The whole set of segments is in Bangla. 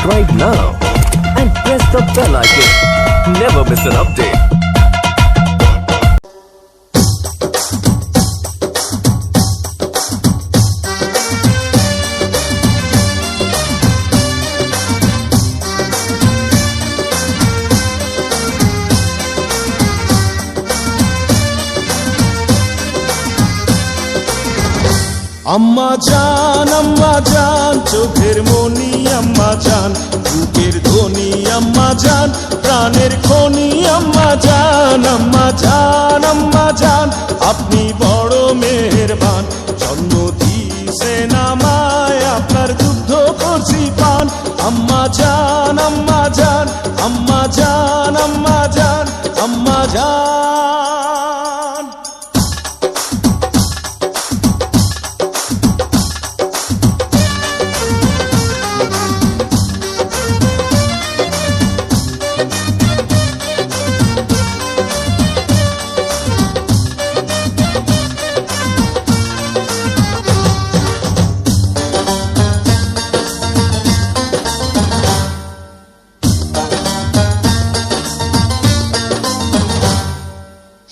subscribe now and press the bell icon. Never miss an update. আম্মা জান চোখের মনি আম্মা জান, বুকের ধ্বনি আম্মা জান, প্রাণের খনি আম্মা জান। আম্মা জান আপনি বড় মেহেরবান, জন্ম দিয়েছেন আমায়, আপনার দুগ্ধ করছি পান। আম্মা জান আম্মা জান আম্মা জান আম্মা জান আম্মা জান।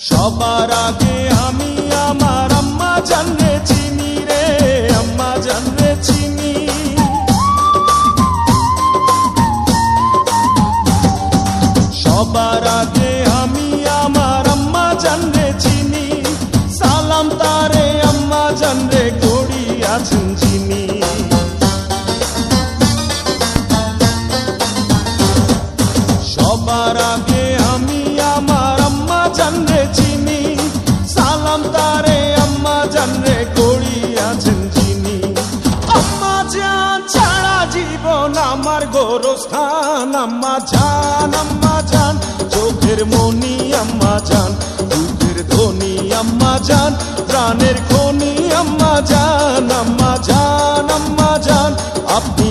সবার আগে আমি আমার আম্মা জানরে চিনি রে, আম্মা জানরে চিনি। সবার আগে আমি আমার আম্মা জানরে চিনি, সালাম তারে আম্মা জানরে করি আছেন যিনি। সবার আগে আমি আমার আম্মা জানরে চিনি, সালাম তারে আম্মা জানরে করি আছেন যিনি। আম্মা জান ছাড়া জীবন আমার গোরস্থান। আম্মা জান চোখের মনি আম্মা জান, বুকের ধ্বনি আম্মা জান, প্রাণের খনি আম্মা জান। আম্মা জান আপনি